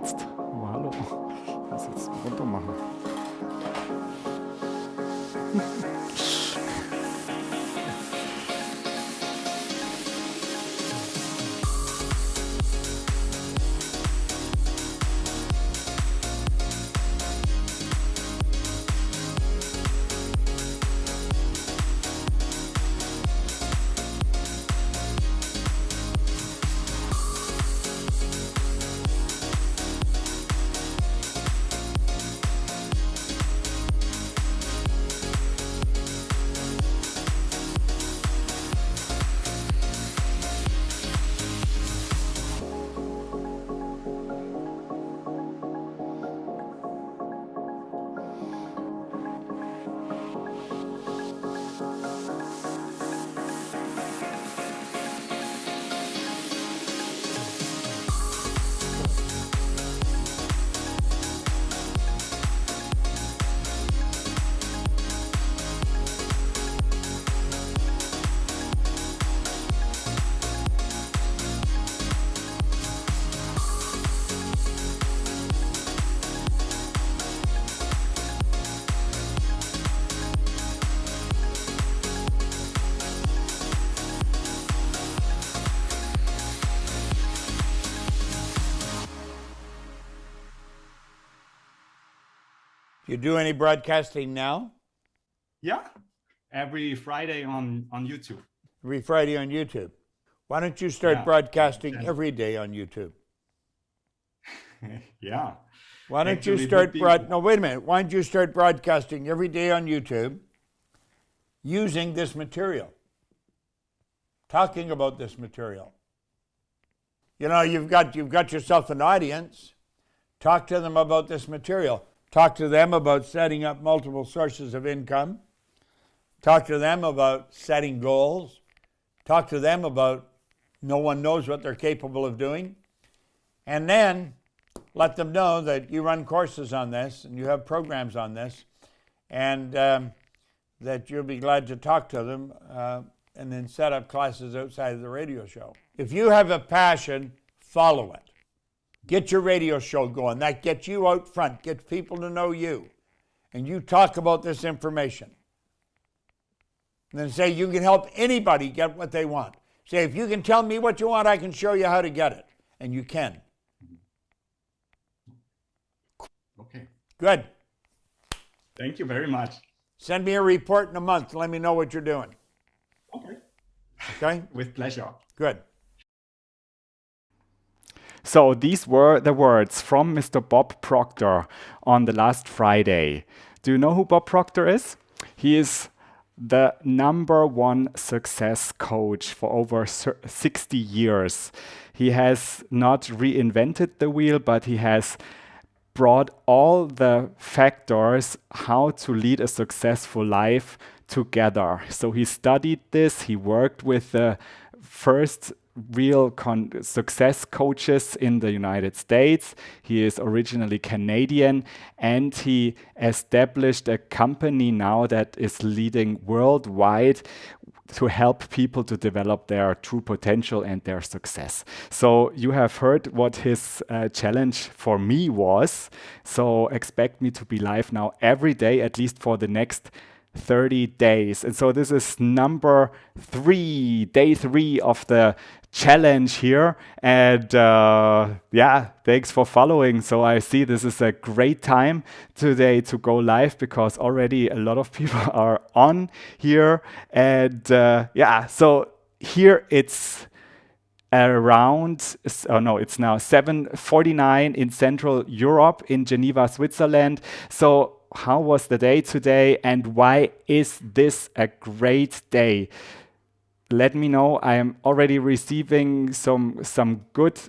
jetzt? Oh, hallo. Ich muss jetzt ein Foto machen. Do you do any broadcasting now? Yeah, every Friday on YouTube. Every Friday on YouTube. Why don't you start broadcasting every day on YouTube? Yeah. Why don't you start no, wait a minute. Why don't you start broadcasting every day on YouTube using this material? Talking about this material. You know, you've got yourself an audience. Talk to them about this material. Talk to them about setting up multiple sources of income. Talk to them about setting goals. Talk to them about no one knows what they're capable of doing. And then let them know that you run courses on this and you have programs on this, and that you'll be glad to talk to them and then set up classes outside of the radio show. If you have a passion, follow it. Get your radio show going. That gets you out front, gets people to know you. And you talk about this information. And then say you can help anybody get what they want. Say, if you can tell me what you want, I can show you how to get it. And you can. Okay. Good. Thank you very much. Send me a report in a month. Let me know what you're doing. Okay. Okay? With pleasure. Good. So these were the words from Mr. Bob Proctor on the last Friday. Do you know who Bob Proctor is? He is the #1 success coach for over 60 years. He has not reinvented the wheel, but he has brought all the factors how to lead a successful life together. So he studied this, he worked with the first real success coaches in the United States. He is originally Canadian, and he established a company now that is leading worldwide to help people to develop their true potential and their success. So you have heard what his challenge for me was. So expect me to be live now every day, at least for the next 30 days. And so this is number 3, day 3 of the challenge here. And yeah, thanks for following. So I see this is a great time today to go live because already a lot of people are on here. And yeah, so here it's around, oh no, it's now 7:49 in Central Europe in Geneva, Switzerland. So how was the day today and why is this a great day? Let me know. I am already receiving some good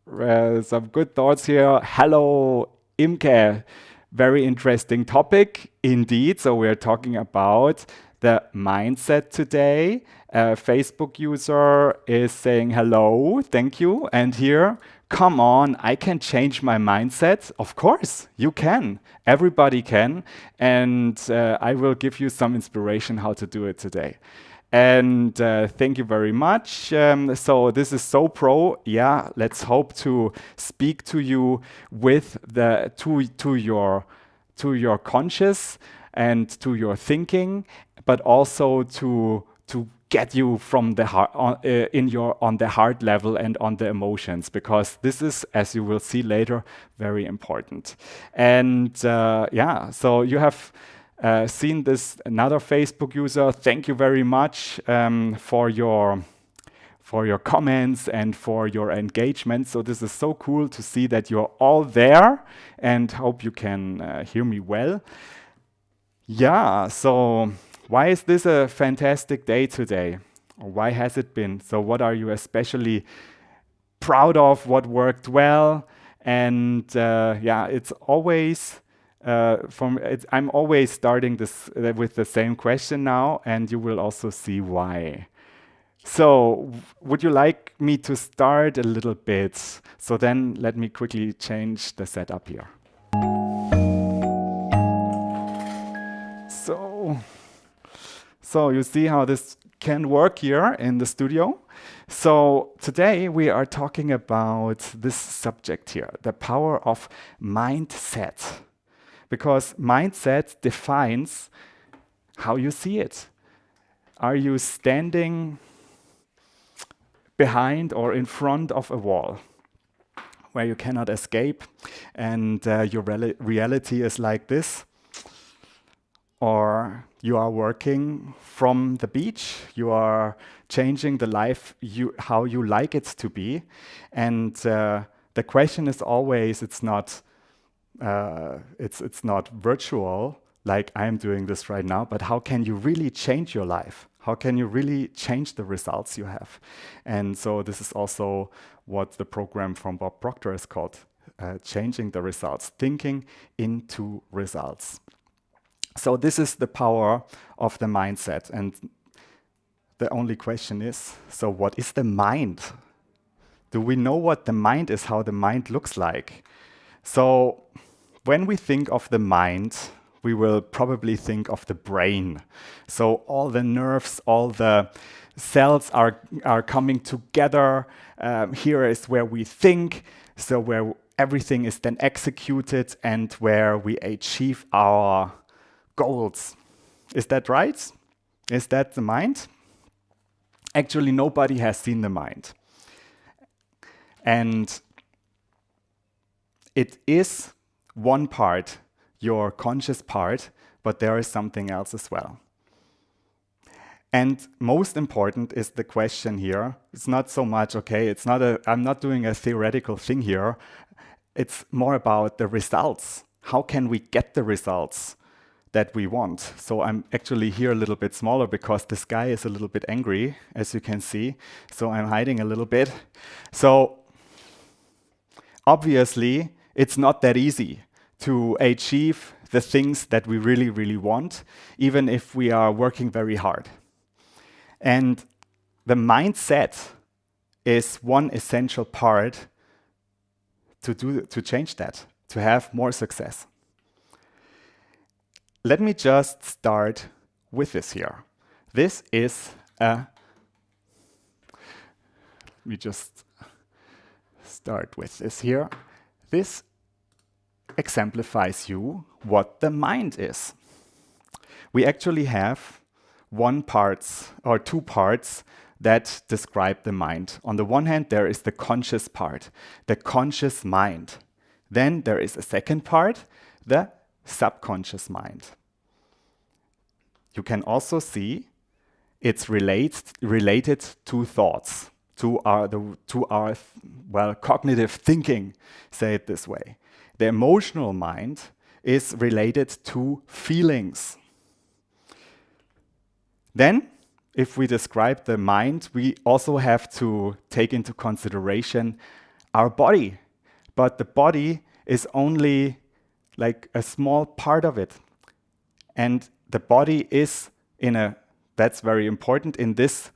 thoughts here. Hello, Imke. Very interesting topic indeed. So we're talking about the mindset today. A Facebook user is saying hello, thank you. And here, come on, I can change my mindset. Of course, you can. Everybody can. And I will give you some inspiration how to do it today. And thank you very much. So this is so pro. Yeah, let's hope to speak to you with the to your conscious and to your thinking, but also to get you from the heart on the heart level and on the emotions, because this is, as you will see later, very important. And yeah, so you have seen this another Facebook user. Thank you very much for your comments and for your engagement. So this is so cool to see that you're all there, and hope you can hear me well. Yeah, so why is this a fantastic day today? Or why has it been? So what are you especially proud of? What worked well? And yeah, it's always I'm always starting this with the same question now, and you will also see why. So would you like me to start a little bit? So then let me quickly change the setup here. So you see how this can work here in the studio. So today we are talking about this subject here, the power of mindset. Because mindset defines how you see it. Are you standing behind or in front of a wall where you cannot escape, and your reality is like this? Or you are working from the beach, you are changing the life how you like it to be. And the question is always, it's not virtual, like I'm doing this right now, but how can you really change your life? How can you really change the results you have? And so this is also what the program from Bob Proctor is called, changing the results, thinking into results. So this is the power of the mindset. And the only question is, so what is the mind? Do we know what the mind is, how the mind looks like? So when we think of the mind, we will probably think of the brain. So all the nerves, all the cells are coming together. Here is where we think, so where everything is then executed and where we achieve our goals. Is that right? Is that the mind? Actually, nobody has seen the mind. And it is one part, your conscious part, but there is something else as well. And most important is the question here. It's not so much, okay, I'm not doing a theoretical thing here. It's more about the results. How can we get the results that we want? So I'm actually here a little bit smaller because this guy is a little bit angry, as you can see. So I'm hiding a little bit. So obviously, it's not that easy to achieve the things that we really, really want, even if we are working very hard. And the mindset is one essential part to change that, to have more success. Let me just start with this here. This is let me just start with this here. This exemplifies you what the mind is. We actually have two parts that describe the mind. On the one hand, there is the conscious part, the conscious mind. Then there is a second part, the subconscious mind. You can also see it's related to thoughts, to our cognitive thinking, say it this way. The emotional mind is related to feelings. Then, if we describe the mind, we also have to take into consideration our body. But the body is only like a small part of it. And the body is that's very important in this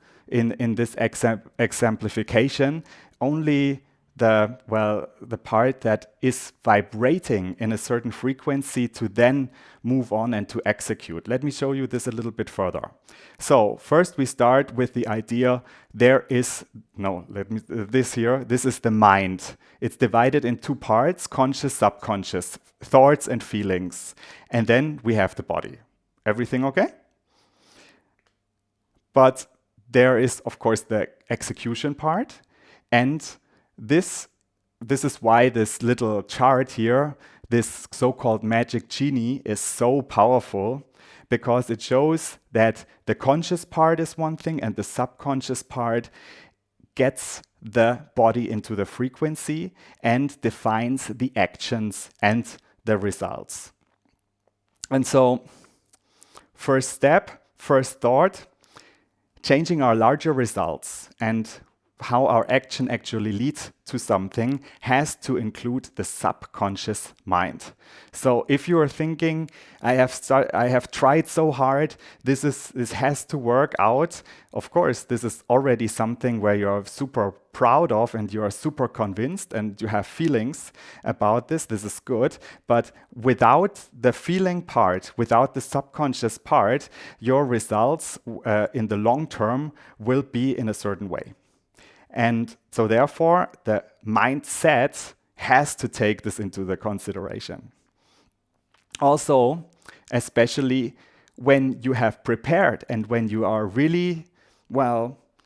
exemplification. Only the part that is vibrating in a certain frequency to then move on and to execute. Let me show you this a little bit further. So first we start with the idea this is the mind. It's divided in two parts, conscious, subconscious, thoughts and feelings. And then we have the body. Everything okay? But there is, of course, the execution part. And this is why this little chart here, this so-called magic genie, is so powerful, because it shows that the conscious part is one thing and the subconscious part gets the body into the frequency and defines the actions and the results. And so, first step, first thought, changing our larger results and how our action actually leads to something has to include the subconscious mind. So if you are thinking, I have tried so hard, this has to work out, of course, this is already something where you're super proud of and you are super convinced and you have feelings about this is good. But without the feeling part, without the subconscious part, your results in the long term will be in a certain way. And so therefore, the mindset has to take this into the consideration. Also, especially when you have prepared and when you are really,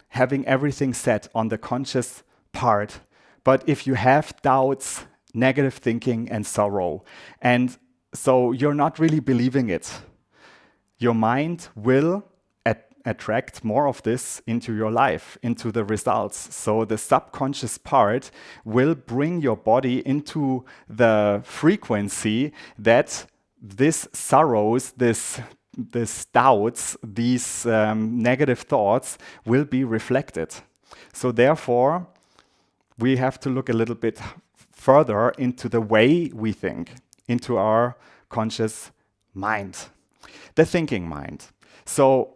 having everything set on the conscious part. But if you have doubts, negative thinking, and sorrow, and so you're not really believing it, your mind will attract more of this into your life, into the results. So the subconscious part will bring your body into the frequency that this sorrows, this doubts, these negative thoughts will be reflected. So therefore, we have to look a little bit further into the way we think, into our conscious mind, the thinking mind. So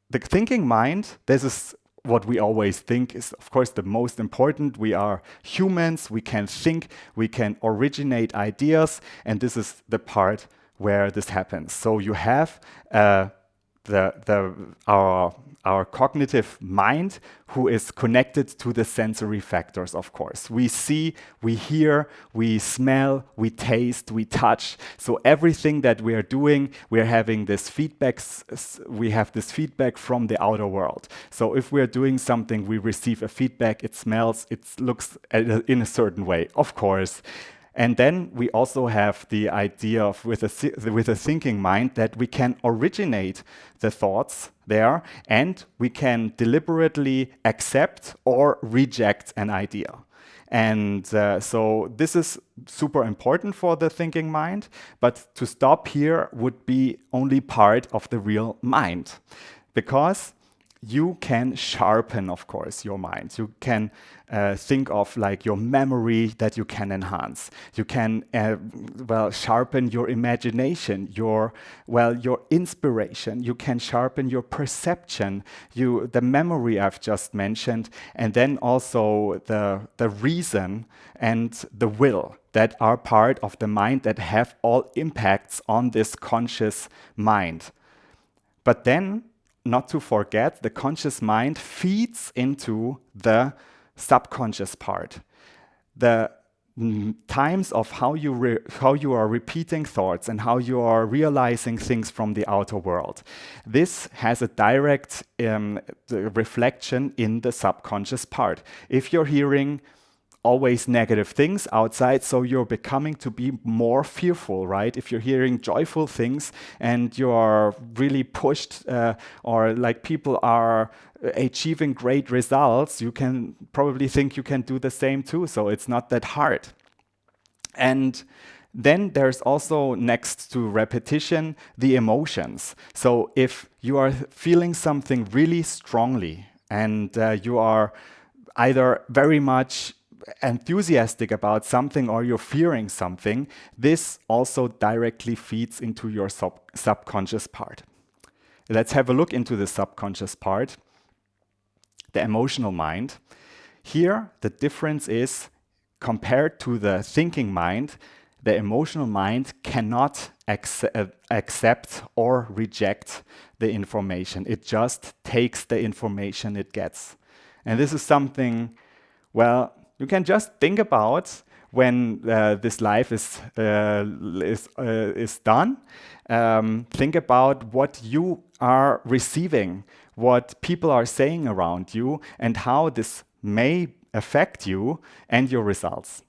the thinking mind, this is what we always think is, of course, the most important. We are humans, we can think, we can originate ideas, and this is the part where this happens. So you have our cognitive mind, who is connected to the sensory factors, of course. We see, we hear, we smell, we taste, we touch. So everything that we are doing, we are having this we have this feedback from the outer world. So if we are doing something, we receive a feedback, it smells, it looks in a certain way, of course. And then we also have the idea of with a thinking mind that we can originate the thoughts there and we can deliberately accept or reject an idea. And so this is super important for the thinking mind, but to stop here would be only part of the real mind, because you can sharpen, of course, your mind. You can think of like your memory that you can enhance. You can, sharpen your imagination, your inspiration. You can sharpen your perception, the memory I've just mentioned, and then also the reason and the will that are part of the mind that have all impacts on this conscious mind. But then, not to forget, the conscious mind feeds into the subconscious part. The times of how you are repeating thoughts and how you are realizing things from the outer world. This has a direct reflection in the subconscious part. If you're hearing always negative things outside, so you're becoming to be more fearful, right? If you're hearing joyful things and you are really pushed or like people are achieving great results, you can probably think you can do the same too, so it's not that hard. And then there's also, next to repetition, the emotions. So if you are feeling something really strongly and you are either very much enthusiastic about something or you're fearing something, this also directly feeds into your subconscious part. Let's have a look into the subconscious part, the emotional mind. Here, the difference is compared to the thinking mind, the emotional mind cannot accept or reject the information. It just takes the information it gets. And this is something, well, you can just think about when this life is done. Think about what you are receiving, what people are saying around you, and how this may affect you and your results.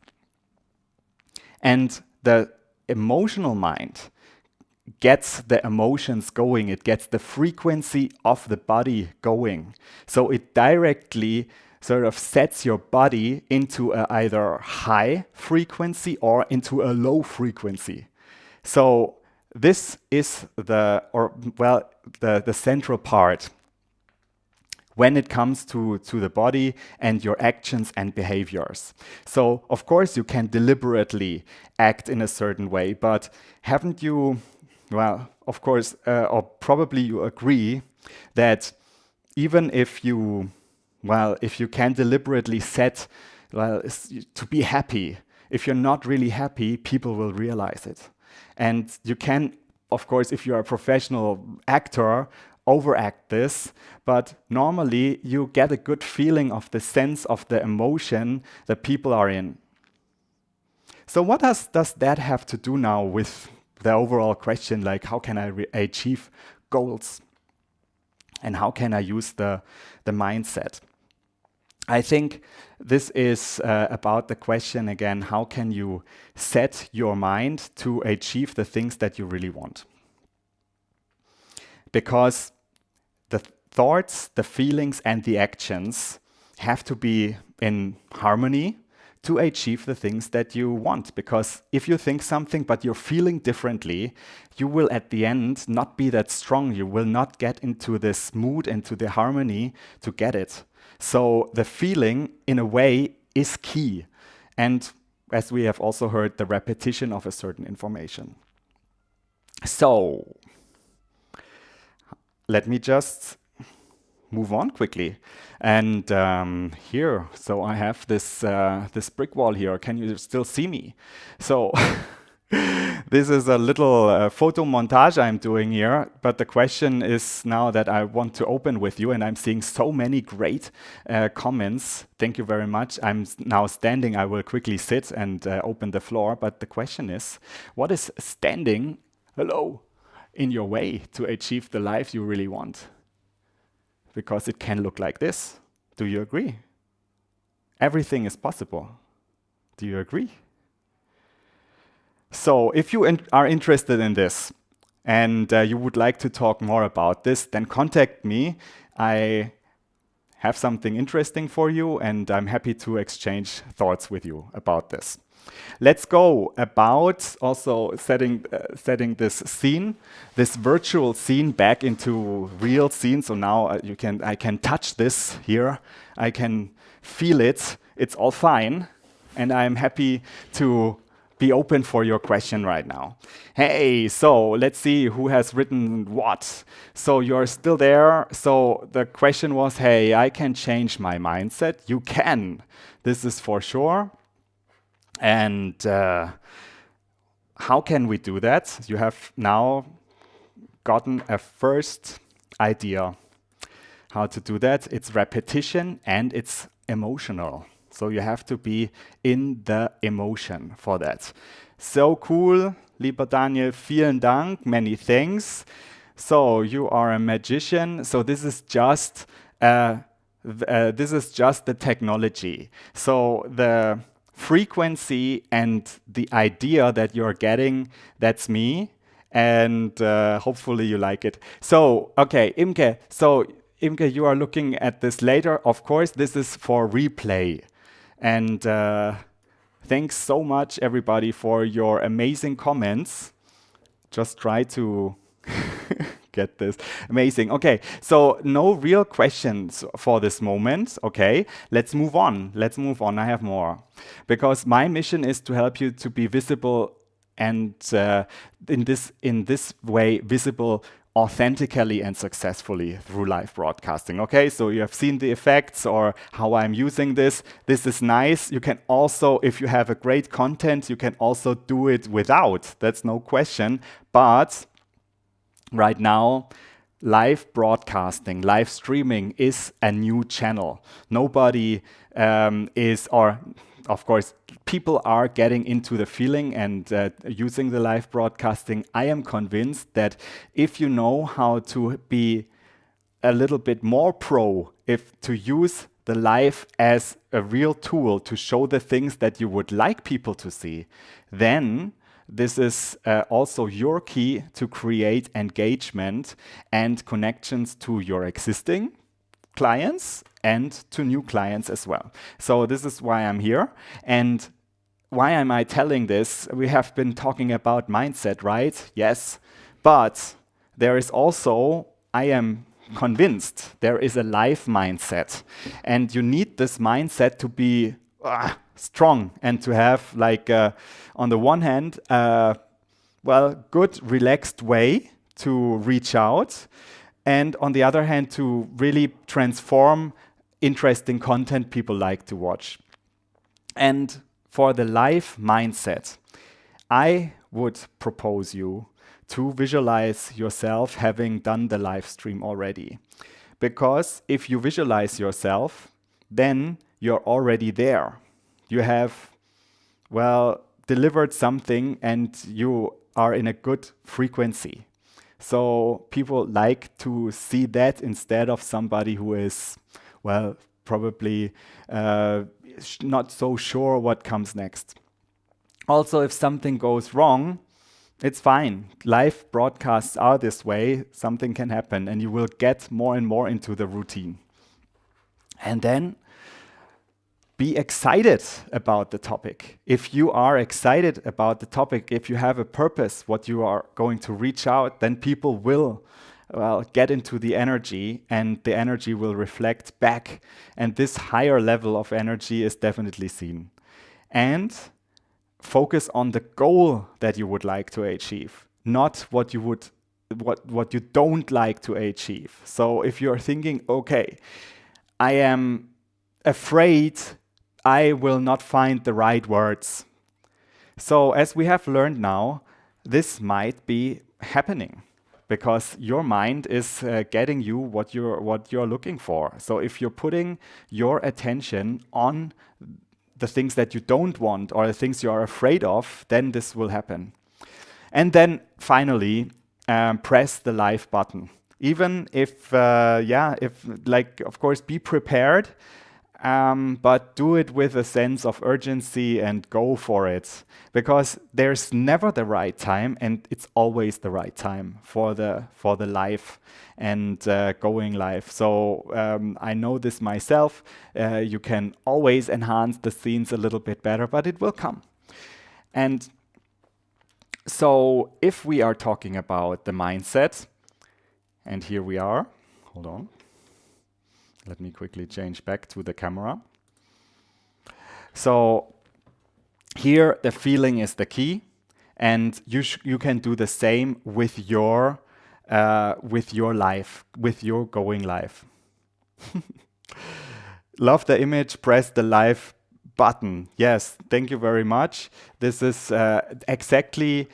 And the emotional mind gets the emotions going. It gets the frequency of the body going. So it directly sort of sets your body into a either high frequency or into a low frequency. So this is the central part when it comes to the body and your actions and behaviors. So, of course, you can deliberately act in a certain way, but haven't you, well, of course, or probably you agree that even if you can deliberately set, to be happy, if you're not really happy, people will realize it. And you can, of course, if you're a professional actor, overact this, but normally you get a good feeling of the sense of the emotion that people are in. So what does that have to do now with the overall question, like how can I achieve goals? And how can I use the mindset? I think this is about the question again, how can you set your mind to achieve the things that you really want? Because the thoughts, the feelings, and the actions have to be in harmony to achieve the things that you want. Because if you think something but you're feeling differently, you will at the end not be that strong. You will not get into this mood, into the harmony to get it. So the feeling, in a way, is key. And as we have also heard, the repetition of a certain information. So let me just move on quickly. And here, so I have this brick wall here. Can you still see me? So this is a little photo montage I'm doing here. But the question is now that I want to open with you, and I'm seeing so many great comments. Thank you very much. I'm now standing. I will quickly sit and open the floor. But the question is, what is standing, in your way to achieve the life you really want? Because it can look like this. Do you agree? Everything is possible. Do you agree? So if you are interested in this and you would like to talk more about this, then contact me. I have something interesting for you, and I'm happy to exchange thoughts with you about this. Let's go about also setting this scene, this virtual scene, back into real scene. So now I can touch this here. I can feel it. It's all fine, and I'm happy to be open for your question right now. Hey, so let's see who has written what. So you're still there. So the question was, hey, I can change my mindset. You can. This is for sure. And how can we do that? You have now gotten a first idea how to do that. It's repetition and it's emotional. So you have to be in the emotion for that. So cool, lieber Daniel, vielen Dank, many thanks. So you are a magician. So this is just the technology. So the frequency and the idea that you're getting, that's me. And hopefully you like it. So, okay, Imke. So, Imke, you are looking at this later. Of course, this is for replay. And thanks so much, everybody, for your amazing comments. Just try to get this. Amazing. Okay, so no real questions for this moment. Okay, let's move on. Let's move on. I have more. Because my mission is to help you to be visible and in this way visible authentically and successfully through live broadcasting. Okay, so you have seen the effects or how I'm using this. This is nice. You can also, if you have a great content, you can also do it without. That's no question. But right now, live broadcasting, live streaming is a new channel. Nobody is, or of course, people are getting into the feeling and using the live broadcasting. I am convinced that if you know how to be a little bit more pro, if to use the live as a real tool to show the things that you would like people to see, then this is also your key to create engagement and connections to your existing clients and to new clients as well. So this is why I'm here. And why am I telling this? We have been talking about mindset, right? Yes. But there is also, I am convinced, there is a life mindset. And you need this mindset to be strong and to have, like, on the one hand, good, relaxed way to reach out. And on the other hand, to really transform interesting content people like to watch. And for the life mindset, I would propose you to visualize yourself having done the live stream already. Because if you visualize yourself, then you're already there. You have, delivered something and you are in a good frequency. So people like to see that instead of somebody who is, probably not so sure what comes next. Also, if something goes wrong, it's fine. Live broadcasts are this way. Something can happen and you will get more and more into the routine. And then be excited about the topic. If you are excited about the topic, if you have a purpose, what you are going to reach out, then people will get into the energy and the energy will reflect back. And this higher level of energy is definitely seen. And focus on the goal that you would like to achieve, not what you don't like to achieve. So if you're thinking, okay, I am afraid I will not find the right words. So as we have learned now, this might be happening because your mind is getting you what you're looking for. So if you're putting your attention on the things that you don't want or the things you are afraid of, then this will happen. And then finally, press the live button. Even if of course, be prepared, but do it with a sense of urgency and go for it. Because there's never the right time, and it's always the right time for the live and going live. So I know this myself. You can always enhance the scenes a little bit better, but it will come. And so if we are talking about the mindset, and here we are, hold on. Let me quickly change back to the camera. So here the feeling is the key, and you can do the same with your life, with your going live. Love the image, press the live button. Yes, thank you very much. This is exactly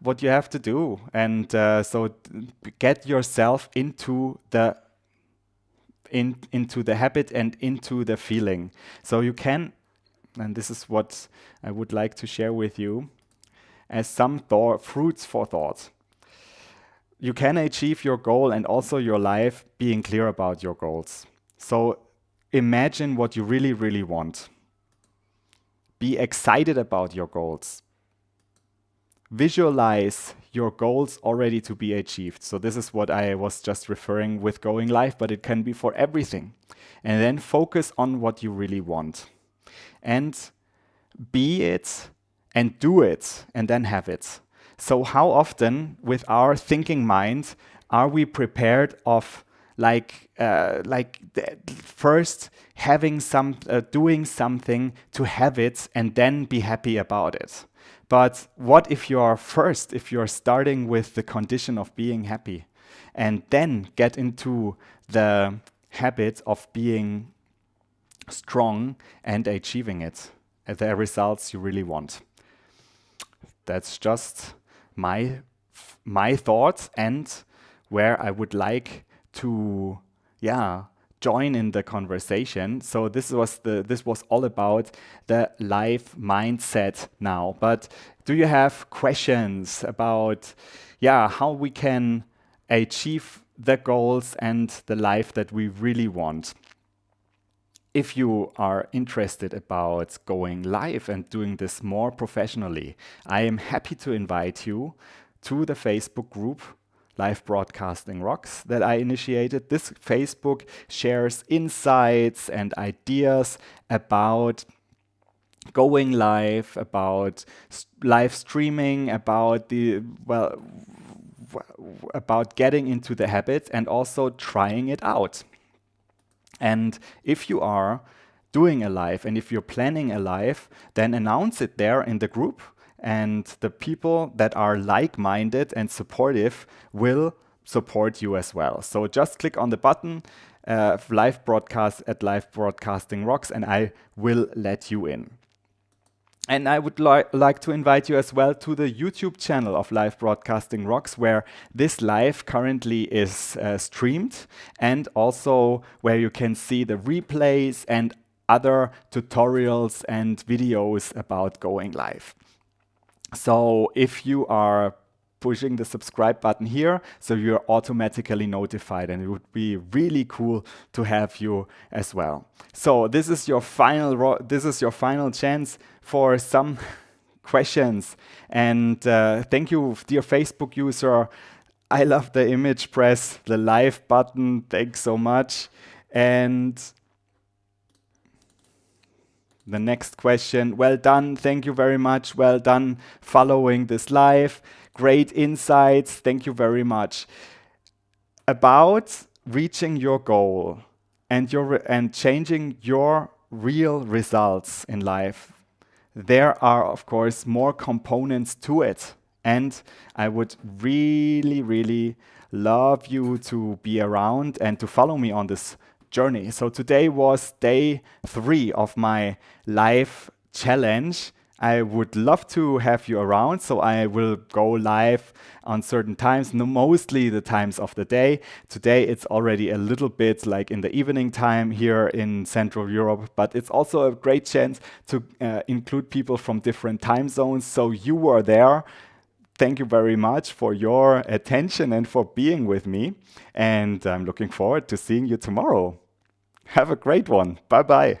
what you have to do. And so get yourself into the habit and into the feeling. So you can, and this is what I would like to share with you as some fruits for thought. You can achieve your goal and also your life being clear about your goals. So imagine what you really, really want. Be excited about your goals. Visualize your goals already to be achieved. So this is what I was just referring with going live, but it can be for everything. And then focus on what you really want. And be it and do it and then have it. So how often with our thinking mind are we prepared of first having doing something to have it and then be happy about it? But what if you're starting with the condition of being happy and then get into the habit of being strong and achieving it, the results you really want? That's just my thoughts and where I would like to join in the conversation. So this was all about the life mindset now. But do you have questions about how we can achieve the goals and the life that we really want? If you are interested about going live and doing this more professionally, I am happy to invite you to the Facebook group Live Broadcasting Rocks that I initiated. This Facebook shares insights and ideas about going live, about live streaming, about about getting into the habit and also trying it out. And if you are doing a live and if you're planning a live, then announce it there in the group, and the people that are like-minded and supportive will support you as well. So just click on the button live broadcast at Live Broadcasting Rocks, and I will let you in. And I would like to invite you as well to the YouTube channel of Live Broadcasting Rocks, where this live currently is streamed, and also where you can see the replays and other tutorials and videos about going live. So if you are pushing the subscribe button here, so you're automatically notified, and it would be really cool to have you as well. So this is your final chance for some questions. And thank you, dear Facebook user. I love the image. Press the live button. Thanks so much. And the next question. Well done. Thank you very much. Well done following this live. Great insights. Thank you very much. About reaching your goal and changing your real results in life, there are, of course, more components to it. And I would really, really love you to be around and to follow me on this journey. So today was day 3 of my live challenge. I would love to have you around, so I will go live on certain times, mostly the times of the day. Today it's already a little bit like in the evening time here in Central Europe, but it's also a great chance to include people from different time zones. So you are there. Thank you very much for your attention and for being with me. And I'm looking forward to seeing you tomorrow. Have a great one. Bye-bye.